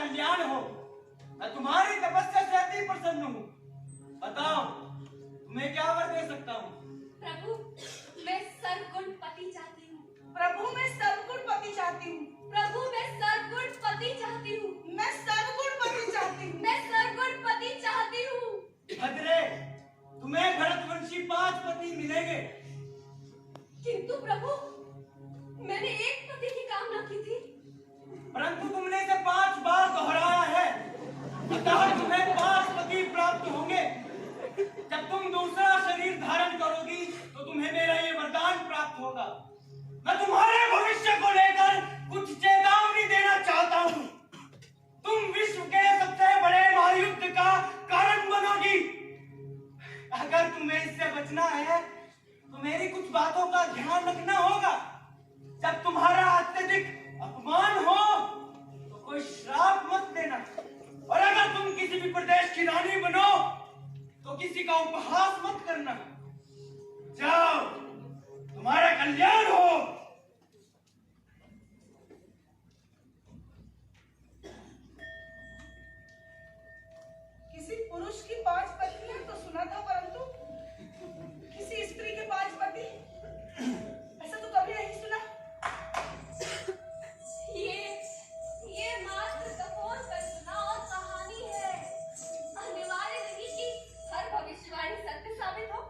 कल्याण हो। मैं तुम्हारी तपस्या से अति प्रसन्न हूँ। बताओ तुम्हें क्या वर दे सकता हूँ? प्रभु, मैं सर्वगुण पति चाहती हूँ। प्रभु, मैं सर्वगुण पति चाहती हूँ। प्रभु, मैं सर्वगुण पति चाहती हूँ। मैं सर्वगुण पति चाहती हूँ। मैं सर्वगुण पति चाहती हूँ। भद्रे, तुम्हें भरतवंशी 5 पति मिलेंगे। किंतु प्रभु, मैंने एक पति की कामना की थी। परंतु तुमने इसे 5 बार दोहराया है, अतः तुम्हें 5 पति प्राप्त होंगे। जब तुम दूसरा शरीर धारण करोगी तो तुम्हें मेरा ये वरदान प्राप्त होगा। मैं तुम्हारे भविष्य को लेकर कुछ चेतावनी देना चाहता हूँ। तुम विश्व के सबसे बड़े महायुद्ध का कारण बनोगी। अगर तुम्हें इससे बचना है तो मेरी कुछ बातों का ध्यान रखना होगा। जब तुम्हारा अत्यधिक अपमान हो तो कोई श्राप मत देना, और अगर तुम किसी भी प्रदेश की रानी बनो तो किसी का उपहास मत करना। जाओ, तुम्हारा कल्याण हो। किसी पुरुष की 5 पत्नियां तो सुना था, परंतु किसी स्त्री के 5 पति, ऐसा तो कभी नहीं सुना। ये मात्र कपोल कल्पना और कहानी है। अनिवार्य नहीं कि हर भविष्यवाणी सत्य साबित हो।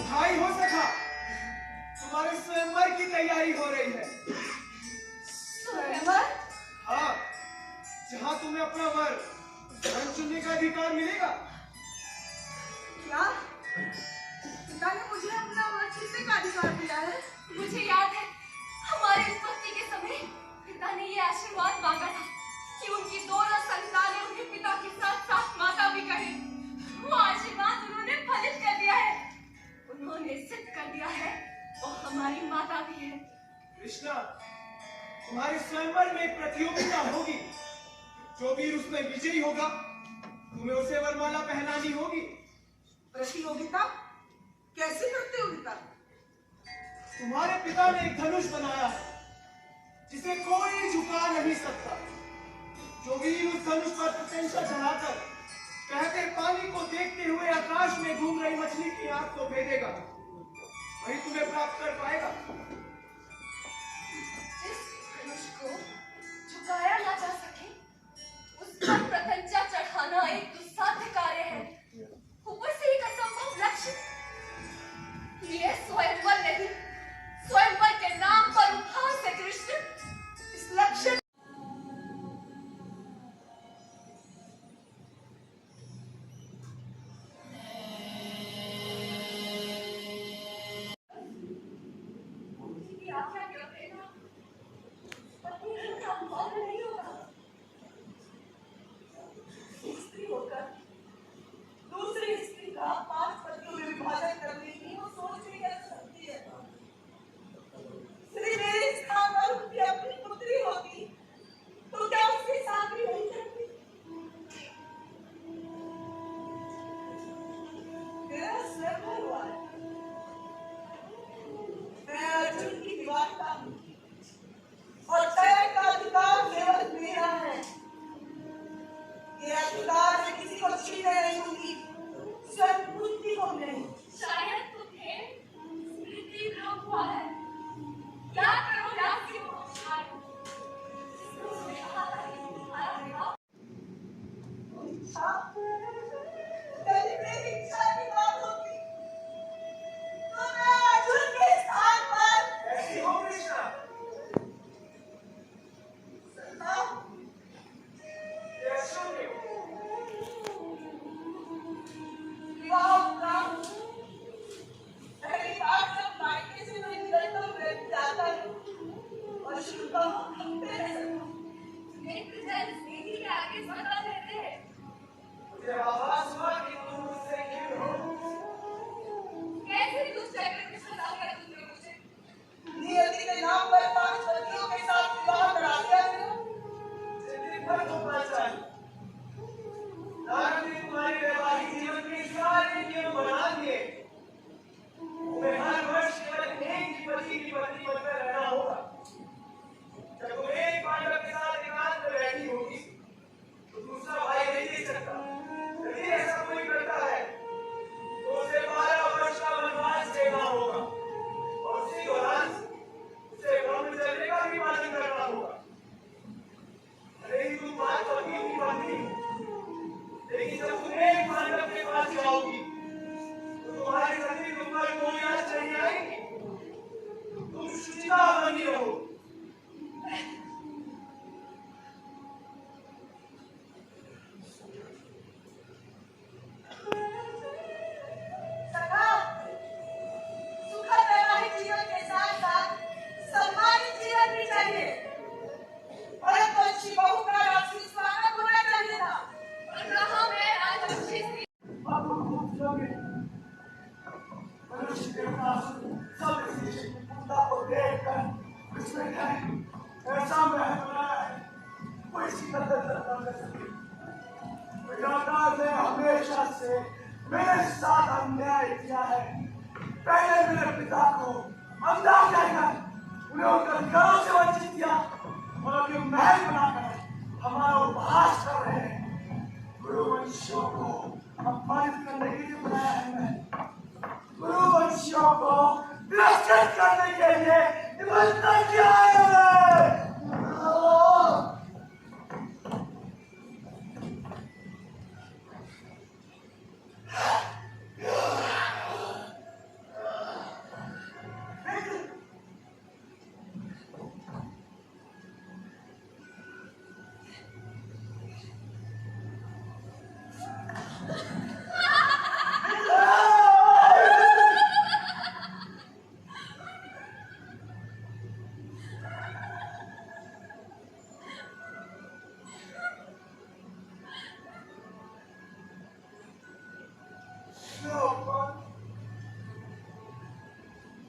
भाई हो सका, तुम्हारे स्वयंवर की तैयारी हो रही है। स्वयंवर? हाँ, जहाँ तुम्हें अपना वर स्वयं चुनने का अधिकार मिलेगा। क्या पिता ने मुझे अपना वर चुनने का अधिकार दिया है? मुझे याद है, हमारी उत्पत्ति के समय पिता ने ये आशीर्वाद मांगा था कि उनकी दोनों संतानें उन्हें पिता के साथ साथ माता भी कहें। वो आशीर्वाद उन्होंने फलित कर दिया है। उन्होंने सिद्ध कर दिया है वो हमारी माता भी है। कृष्णा, तुम्हारे स्वयंवर में एक प्रतियोगिता होगी। जो वीर उसमें विजयी होगा तुम्हें उसे वरमाला पहनानी होगी। प्रतियोगिता? कैसी प्रतियोगिता? तुम्हारे पिता ने एक धनुष बनाया है जिसे कोई झुका नहीं सकता। जो वीर उस धनुष पर प्रत्यंशा चढ़ाकर कहते पानी को देखते हुए आकाश में घूम रही मछली की आंख को भेदेगा, वही तुम्हें प्राप्त कर पाएगा। जिस धनुष को झुकाया ना जा सके उस पर प्रत्यंचा चढ़ाना एक दुस्साध्य कार्य है, ऊपर से एक असंभव लक्ष्य। ये स्वयंवर नहीं, स्वयंवर के नाम पर उपहास है कृष्ण। इस लक्ष्य मुझे आभास हुआ कि तुम मुझसे क्यों हो। कैसे दुष्ट चक्र की सजा कर तुमने मुझे नियति के नाम पर 5 पतियों के साथ विवाह करा दिया तेरा। जिंदगी भर धोखा चाहिए। नारद ने तुम्हारे वैवाहिक जीवन के सारे नियम बना दिए। तुम्हें हर वर्ष केवल एक ही पति की पत्नी बनकर रहना होगा। जब तुम एक पांडव के साथ एकांत में बैठी होगी तो दूसरा भाई नहीं दे सकता। यदि ऐसा कोई करता है तो उसे 12 वर्ष का वनवास देना होगा और उसी दौरान उसे ब्रह्मचर्य का भी पालन करना होगा। अरे ही तुम 5 पतियों की पत्नी, लेकिन जब तुम एक पांडव के पास जाओगी तो तुम्हारे सभी तुम पर कोई आँच नहीं आएगी। तुम शुचिता बनी रहो। सखा, सुखद वैवाहिक जीवन के साथ साथ सम्मानित जीवन भी चाहिए। परंतु अच्छी बहू का राक्षसी स्वागत होना चाहिए था। कहाँ मैं राजवंशी स्त्री अब तुम खूब सुनोगे। मनुष्य देवता सब इसी शिवपूजा को देखकर कुछ में है ऐसा महल बनाया है कोई शीतल दर्शन न कर सके। विधाता ने हमेशा से मेरे साथ अन्याय किया है। पहले मेरे पिता को अंधा कहकर उन्हें उनके अधिकारों से वंचित किया और अभी महल बनाकर हमारा उपहास कर रहे हैं। गुरुवंशियों को अपमानित करने के लिए बनाया है मैं। गुरुवंशियों को तिरस्कृत करने के लिए निमंत्रण किया है।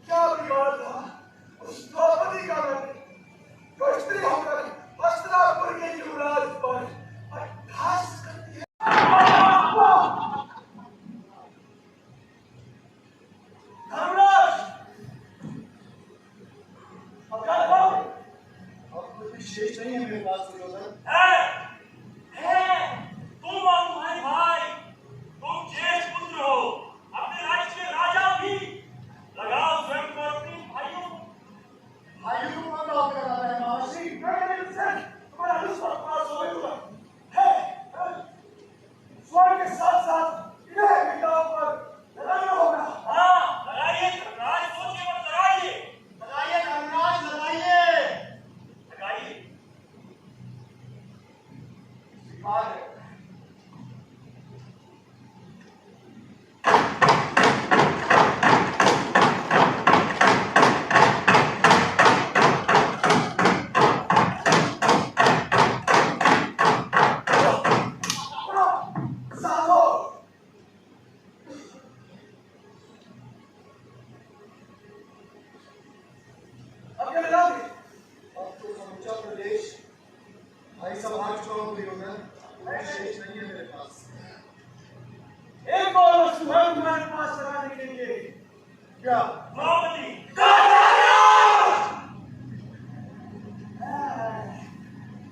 क्या बिगाड़ था उस द्रौपदी का मैंने जो स्त्री होकर हस्तिनापुर के युवराज पर अट्टहास करती है। धर्मराज, अब क्या करो? अब कुछ विशेष नहीं है मेरे पास दुर्योधन। तुम और तुम्हारे भाई, तुम ज्येष्ठ पुत्र हो, अपने राज्य के राजा भी। लगाओ स्वयं को अपने भाइयों को। भाइयों को कौन बात कर रहा है महाराज? मैं इनसे तुम्हारा दुश्मन पास हो गया है। स्वयं के साथ साथ इन्हें पिताओं पर लगाना होगा। हाँ, लगाइए धर्मराज, सोचिए मत लगाइए। लगाइए धर्मराज, लगाइए। लगाइए। स्वीकार है। अब क्या लगाओगे? अब तो समूचा प्रदेश भाई समाज को दुर्योधन शेष नहीं है मेरे पास। एक और वस्तु है तुम्हारे पास लगाने के लिए। क्या? द्रौपदी।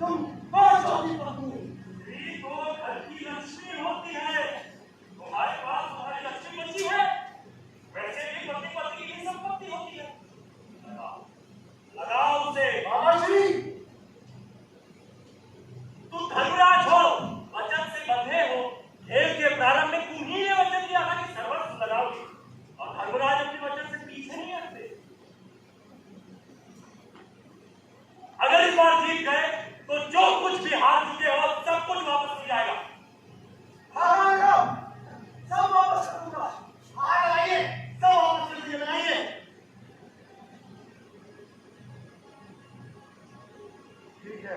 तुम कौन सी पत्नी? स्त्री तो घर की लक्ष्मी होती है। तुम्हारे पास तुम्हारी लक्ष्मी बची है। वैसे भी पति पत्नी की संपत्ति होती है। लगाओ, लगाओ उसे। बाबाजी, तुम धर्मराज हो, वचन से बंधे हो। खेल के प्रारंभ में तुम ही ने वचन दिया था कि सर्वस्व लगाओगे, और धर्मराज अपने वचन से पीछे नहीं हटते। अगर इस बार जीत गए तो जो कुछ भी हार चुके हो सब कुछ वापस मिल जाएगा। हाँ, सब वापस कर दूंगा। हाँ, लाइए, सब वापस कर दिए, लाइए। ठीक है।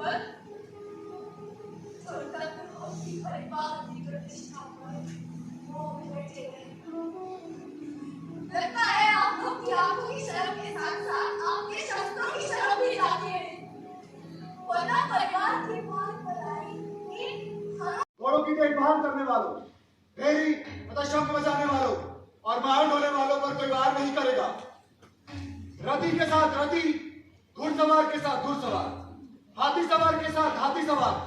पर छोड़कर तुम अपनी परिवार की प्रतिष्ठा पर मोह में बैठे रहे। लगता है आप लोग की आंखों की शर्म के साथ साथ आपके शस्त्रों की शर्म भी जाती है। वरना परिवार की मान बनाई घोड़ों की देखभाल करने वालों, भेड़ी तथा शंख बजाने वालों और मार ढोने वालों पर कोई वार नहीं करेगा। रथी के साथ रथी, घुड़सवार के साथ घुड़सवार, हाथी सवार के साथ हाथी सवार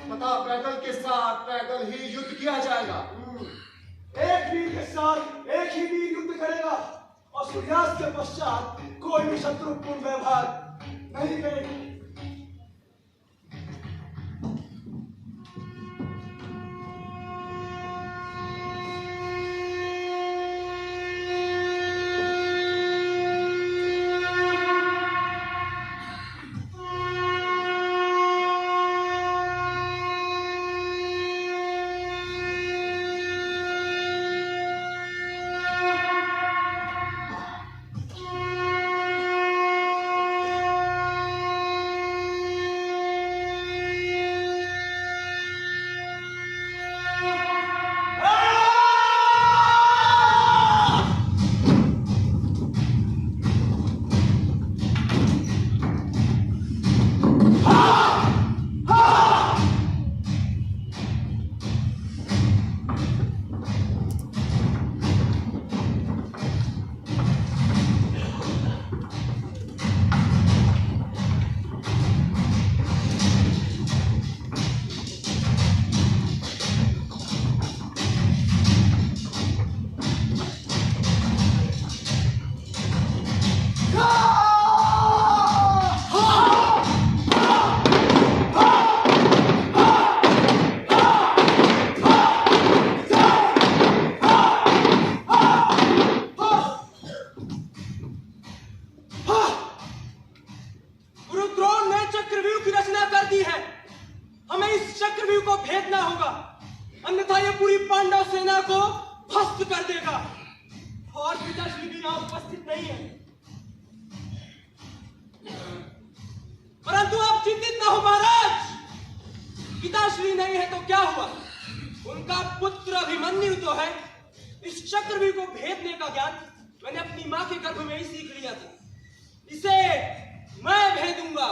तथा पैदल के साथ पैदल ही युद्ध किया जाएगा। एक वीर के साथ एक ही वीर युद्ध करेगा और सूर्यास्त के पश्चात कोई भी शत्रुपूर्ण व्यवहार नहीं करेगा। अन्यथा ये पूरी पांडव सेना को ध्वस्त कर देगा। और पिताश्री भी यहाँ उपस्थित नहीं है, परंतु आप चिंतित न हो महाराज। पिताश्री नहीं है तो क्या हुआ, उनका पुत्र अभिमन्यु तो है। इस चक्रव्यूह को भेदने का ज्ञान मैंने अपनी माँ के गर्भ में ही सीख लिया था, इसे मैं भेदूंगा।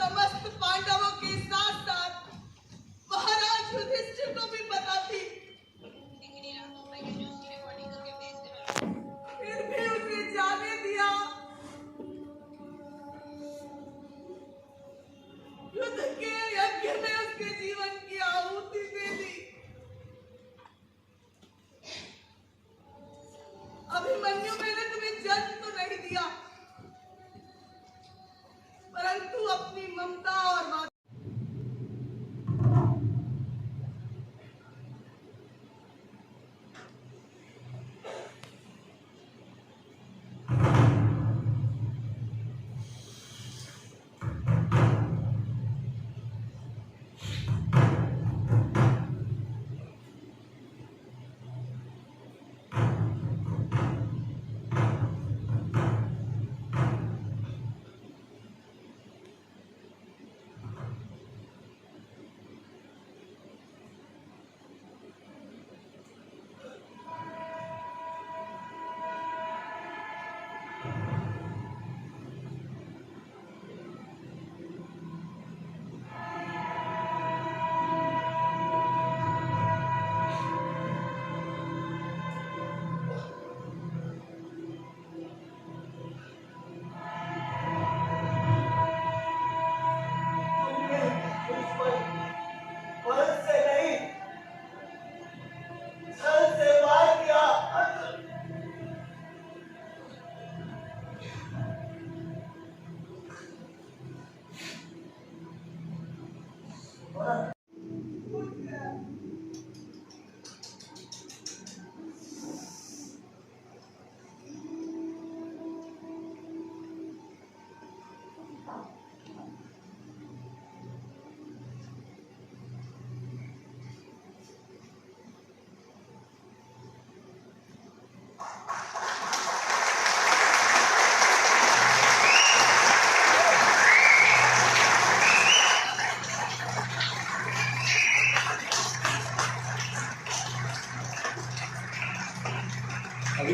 समस्त पांडवों के साथ साथ महाराज युधिष्ठिर को भी पता थी, फिर भी उसे जाने दिया। युद्ध के यज्ञ में उसके जीवन की आहुति दे दी। अभिमन्यु, मैंने तुम्हें जन्म तो नहीं दिया, परंतु अपनी ममता और अभी